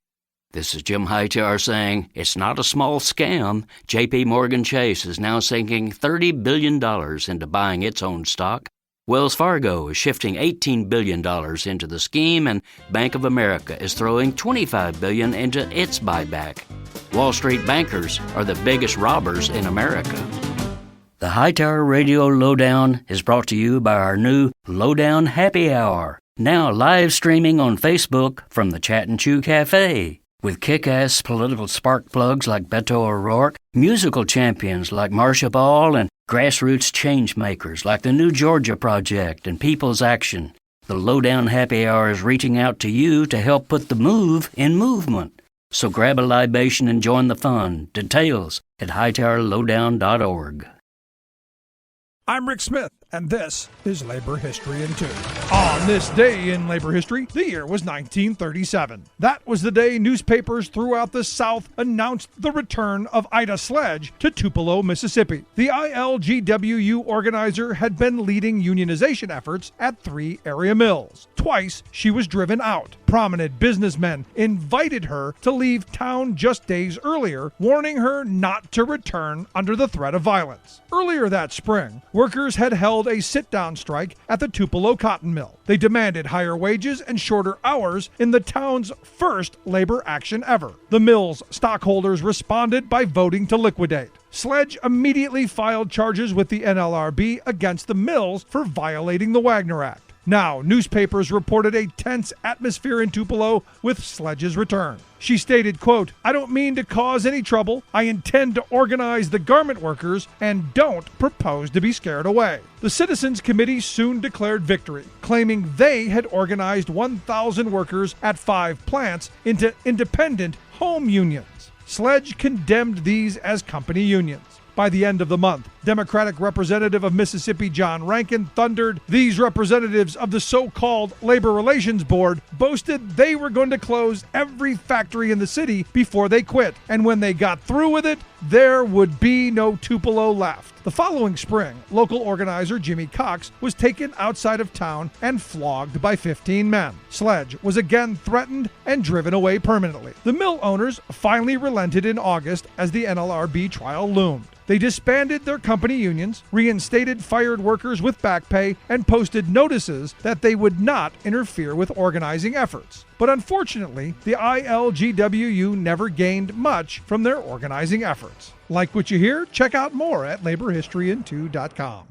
P: This is Jim Hightower saying, it's not a small scam. J.P. Morgan Chase is now sinking $30 billion into buying its own stock. Wells Fargo is shifting $18 billion into the scheme, and Bank of America is throwing $25 billion into its buyback. Wall Street bankers are the biggest robbers in America. The Hightower Radio Lowdown is brought to you by our new Lowdown Happy Hour, now live streaming on Facebook from the Chat and Chew Cafe. With kick-ass political spark plugs like Beto O'Rourke, musical champions like Marcia Ball, and grassroots change makers like the New Georgia Project and People's Action, the Lowdown Happy Hour is reaching out to you to help put the move in movement. So grab a libation and join the fun. Details at hightowerlowdown.org.
Q: I'm Rick Smith, and this is Labor History in 2. On this day in labor history, the year was 1937. That was the day newspapers throughout the South announced the return of Ida Sledge to Tupelo, Mississippi. The ILGWU organizer had been leading unionization efforts at 3 area mills. Twice, she was driven out. Prominent businessmen invited her to leave town just days earlier, warning her not to return under the threat of violence. Earlier that spring, workers had held a sit-down strike at the Tupelo cotton mill. They demanded higher wages and shorter hours in the town's first labor action ever. The mill's stockholders responded by voting to liquidate. Sledge immediately filed charges with the NLRB against the mills for violating the Wagner Act. Now, newspapers reported a tense atmosphere in Tupelo with Sledge's return. She stated, quote, "I don't mean to cause any trouble. I intend to organize the garment workers and don't propose to be scared away." The Citizens Committee soon declared victory, claiming they had organized 1,000 workers at 5 plants into independent home unions. Sledge condemned these as company unions. By the end of the month, Democratic Representative of Mississippi John Rankin thundered. These representatives of the so-called Labor Relations Board boasted they were going to close every factory in the city before they quit, and when they got through with it, there would be no Tupelo left. The following spring, local organizer Jimmy Cox was taken outside of town and flogged by 15 men. Sledge was again threatened and driven away permanently. The mill owners finally relented in August as the NLRB trial loomed. They disbanded their company unions, reinstated fired workers with back pay, and posted notices that they would not interfere with organizing efforts. But unfortunately, the ILGWU never gained much from their organizing efforts. Like what you hear? Check out more at laborhistoryin2.com.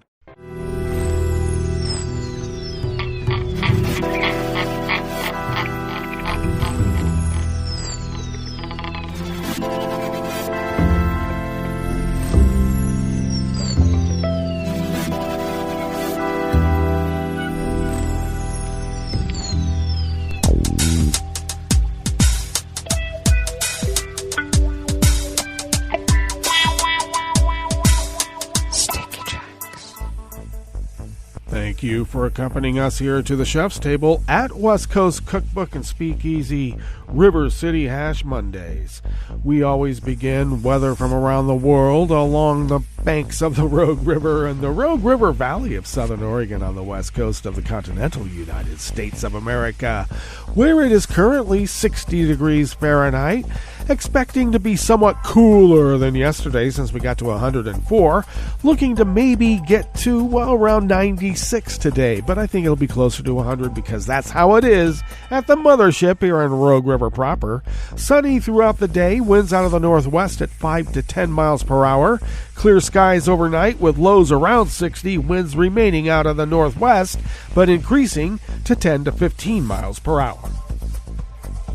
G: Thank you for accompanying us here to the chef's table at West Coast Cookbook and Speakeasy River City Hash Mondays. We always begin weather from around the world along the banks of the Rogue River and the Rogue River Valley of Southern Oregon on the west coast of the continental United States of America, where it is currently 60 degrees Fahrenheit, expecting to be somewhat cooler than yesterday since we got to 104, looking to maybe get to, well, around 96 today, but I think it'll be closer to 100 because that's how it is at the mothership here in Rogue River proper. Sunny throughout the day, winds out of the northwest at 5 to 10 miles per hour, clear skies overnight with lows around 60, winds remaining out of the northwest, but increasing to 10 to 15 miles per hour.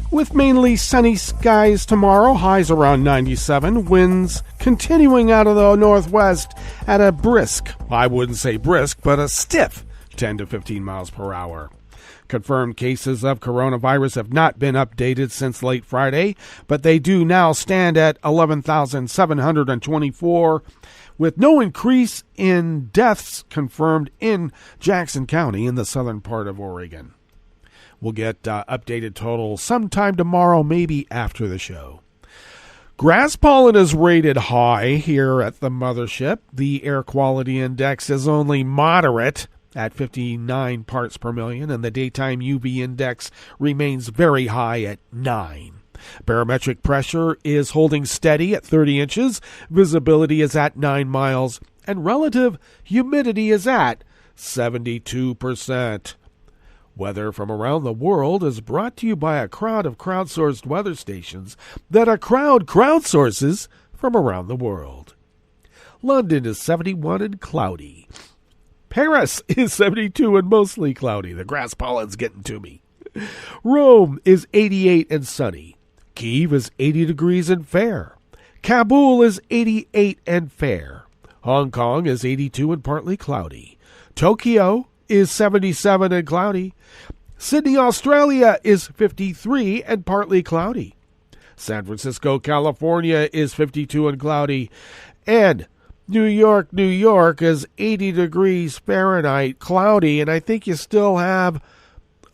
G: With mainly sunny skies tomorrow, highs around 97, winds continuing out of the northwest at a brisk, I wouldn't say brisk, but a stiff 10 to 15 miles per hour. Confirmed cases of coronavirus have not been updated since late Friday, but they do now stand at 11,724, with no increase in deaths confirmed in Jackson County in the southern part of Oregon. We'll get updated totals sometime tomorrow, maybe after the show. Grass pollen is rated high here at the mothership. The air quality index is only moderate at 59 parts per million, and the daytime UV index remains very high at 9. Barometric pressure is holding steady at 30 inches. Visibility is at 9 miles, and relative humidity is at 72%. Weather from around the world is brought to you by a crowd of crowdsourced weather stations that a crowd crowdsources from around the world. London is 71 and cloudy. Paris is 72 and mostly cloudy. The grass pollen's getting to me. Rome is 88 and sunny. Kyiv is 80 degrees and fair. Kabul is 88 and fair. Hong Kong is 82 and partly cloudy. Tokyo is 77 and cloudy. Sydney, Australia is 53 and partly cloudy. San Francisco, California is 52 and cloudy. And New York is 80 degrees Fahrenheit, cloudy, and I think you still have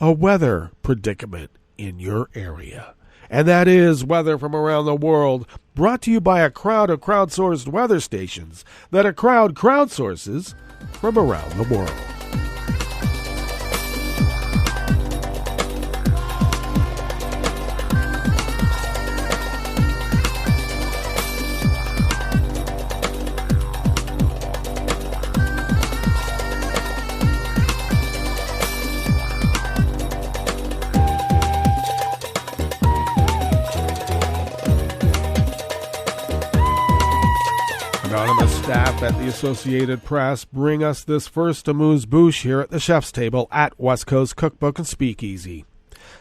G: a weather predicament in your area. And that is weather from around the world, brought to you by a crowd of crowdsourced weather stations that a crowd crowdsources from around the world. Anonymous. Staff at the Associated Press bring us this first amuse-bouche here at the chef's table at West Coast Cookbook and Speakeasy.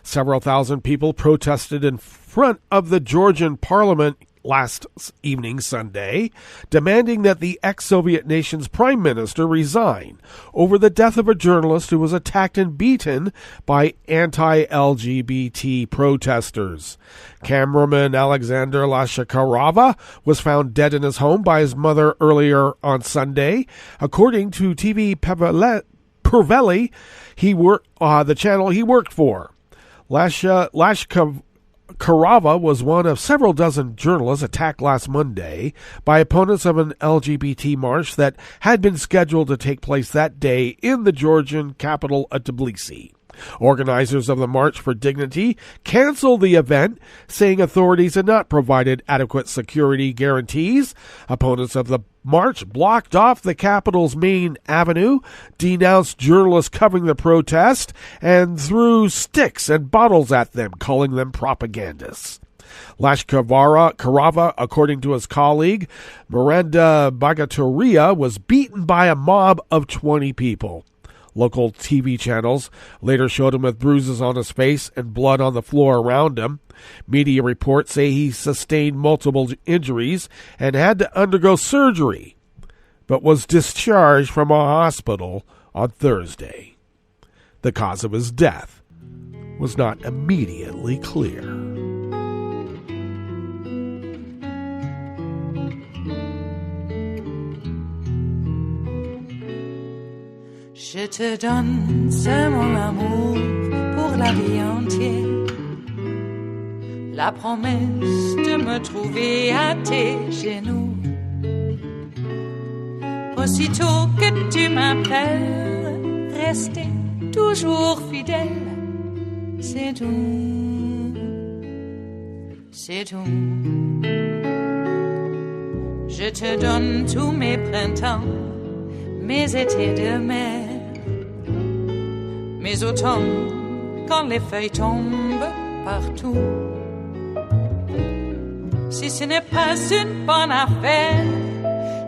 G: Several thousand people protested in front of the Georgian parliament last evening, Sunday, demanding that the ex-Soviet nation's prime minister resign over the death of a journalist who was attacked and beaten by anti-LGBT protesters. Cameraman Alexander Lashkarova was found dead in his home by his mother earlier on Sunday. According to TV Perveli, the channel he worked for. Lashkarova was one of several dozen journalists attacked last Monday by opponents of an LGBT march that had been scheduled to take place that day in the Georgian capital of Tbilisi. Organizers of the March for Dignity canceled the event, saying authorities had not provided adequate security guarantees. Opponents of the march blocked off the capital's main avenue, denounced journalists covering the protest, and threw sticks and bottles at them, calling them propagandists. Lashkarova, according to his colleague, Miranda Bagatoria, was beaten by a mob of 20 people. Local TV channels later showed him with bruises on his face and blood on the floor around him. Media reports say he sustained multiple injuries and had to undergo surgery, but was discharged from a hospital on Thursday. The cause of his death was not immediately clear.
B: Je te donne c'est mon amour pour la vie entière. La promesse de me trouver à tes genoux. Aussitôt que tu m'appelles, rester toujours fidèle. C'est tout, c'est tout. Je te donne tous mes printemps, mes étés de mer. Mes automnes, quand les feuilles tombent partout. Si ce n'est pas une bonne affaire,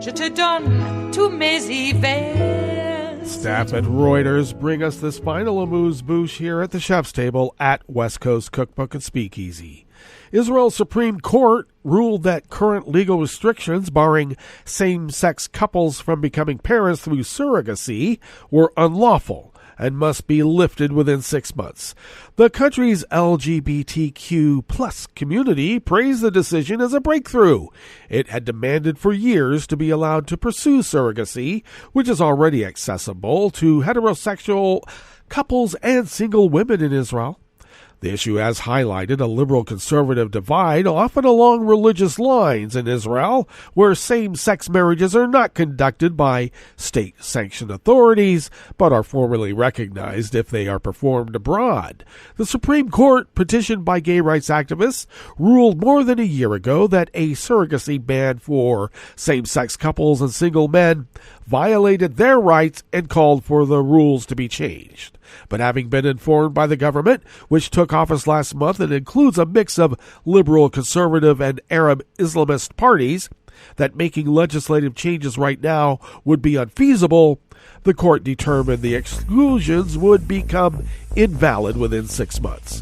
B: je te donne tous mes hivers.
G: Staff at Reuters bring us this final amuse-bouche here at the chef's table at West Coast Cookbook and Speakeasy. Israel's Supreme Court ruled that current legal restrictions barring same-sex couples from becoming parents through surrogacy were unlawful and must be lifted within 6 months. The country's LGBTQ plus community praised the decision as a breakthrough. It had demanded for years to be allowed to pursue surrogacy, which is already accessible to heterosexual couples and single women in Israel. The issue has highlighted a liberal-conservative divide, often along religious lines in Israel, where same-sex marriages are not conducted by state-sanctioned authorities, but are formally recognized if they are performed abroad. The Supreme Court, petitioned by gay rights activists, ruled more than a year ago that a surrogacy ban for same-sex couples and single men violated their rights and called for the rules to be changed. But having been informed by the government, which took office last month and includes a mix of liberal, conservative, and Arab Islamist parties, that making legislative changes right now would be unfeasible, the court determined the exclusions would become invalid within 6 months.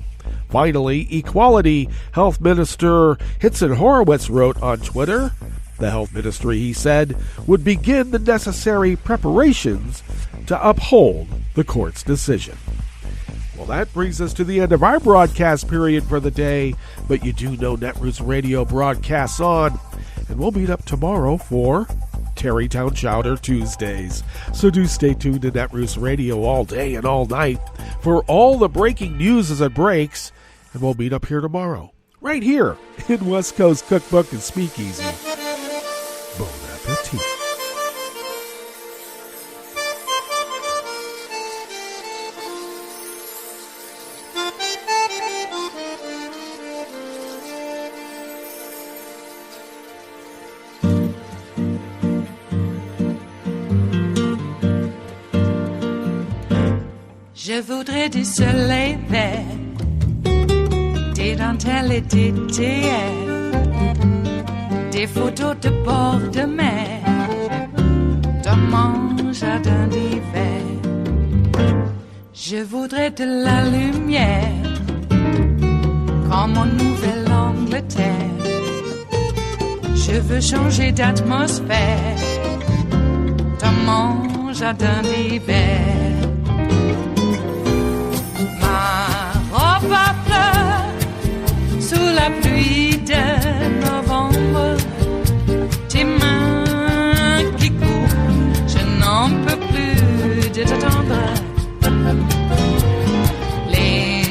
G: Finally, Equality Health Minister Hitzen Horowitz wrote on Twitter, the health ministry, he said, would begin the necessary preparations to uphold the court's decision. Well, that brings us to the end of our broadcast period for the day, but you do know Netroots Radio broadcasts on, and we'll meet up tomorrow for Terrytown Chowder Tuesdays. So do stay tuned to Netroots Radio all day and all night for all the breaking news as it breaks, and we'll meet up here tomorrow, right here in West Coast Cookbook and Speakeasy. Bon appetit.
B: Je voudrais du soleil vert, des dentelles et des théères, des photos de bord de mer, dans mon jardin d'hiver. Je voudrais de la lumière, comme en Nouvelle-Angleterre. Je veux changer d'atmosphère dans mon jardin d'hiver. Ma robe à fleurs sous la pluie de novembre. Tes mains qui courent, je n'en peux plus de t'attendre. Les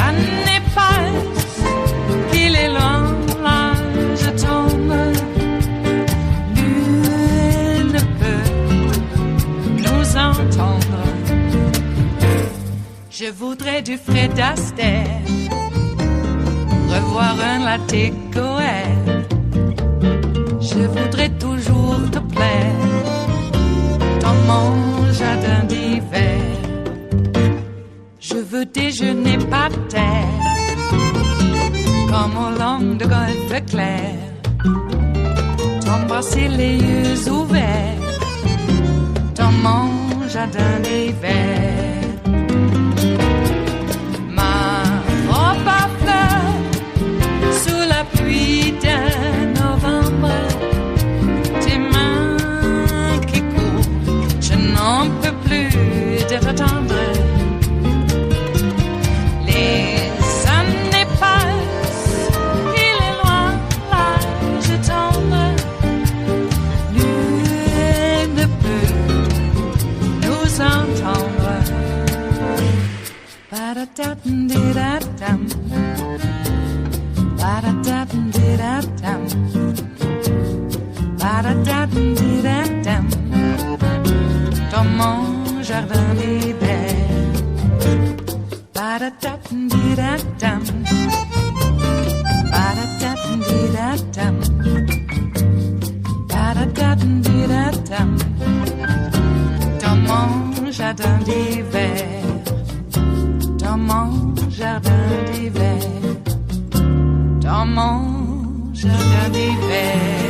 B: années passent, il est loin, là je tombe. Nul ne peut nous entendre. Je voudrais du Fred Astaire, revoir un latte Goël. Je voudrais toujours te plaire dans mon jardin d'hiver. Je veux déjeuner par terre, comme au long de golfe clair. T'embrasser les yeux ouverts dans mon jardin d'hiver. Ma robe à fleurs sous la pluie de novembre. Tes mains qui courent, je n'en peux plus de t'attendre. Ba-da-da-dum-di-da-dum, ba-da-da-dum-di-da-dum, ba-da-da-dum-di-da-dum, dans mon jardin d'hiver. Ba-da-da-dum-di-da-dum, ba-da-da-dum-di-da-dum, ba-da-da-dum-di-da-dum, dans mon jardin d'hiver. Dans mon jardin d'hiver, dans mon jardin d'hiver.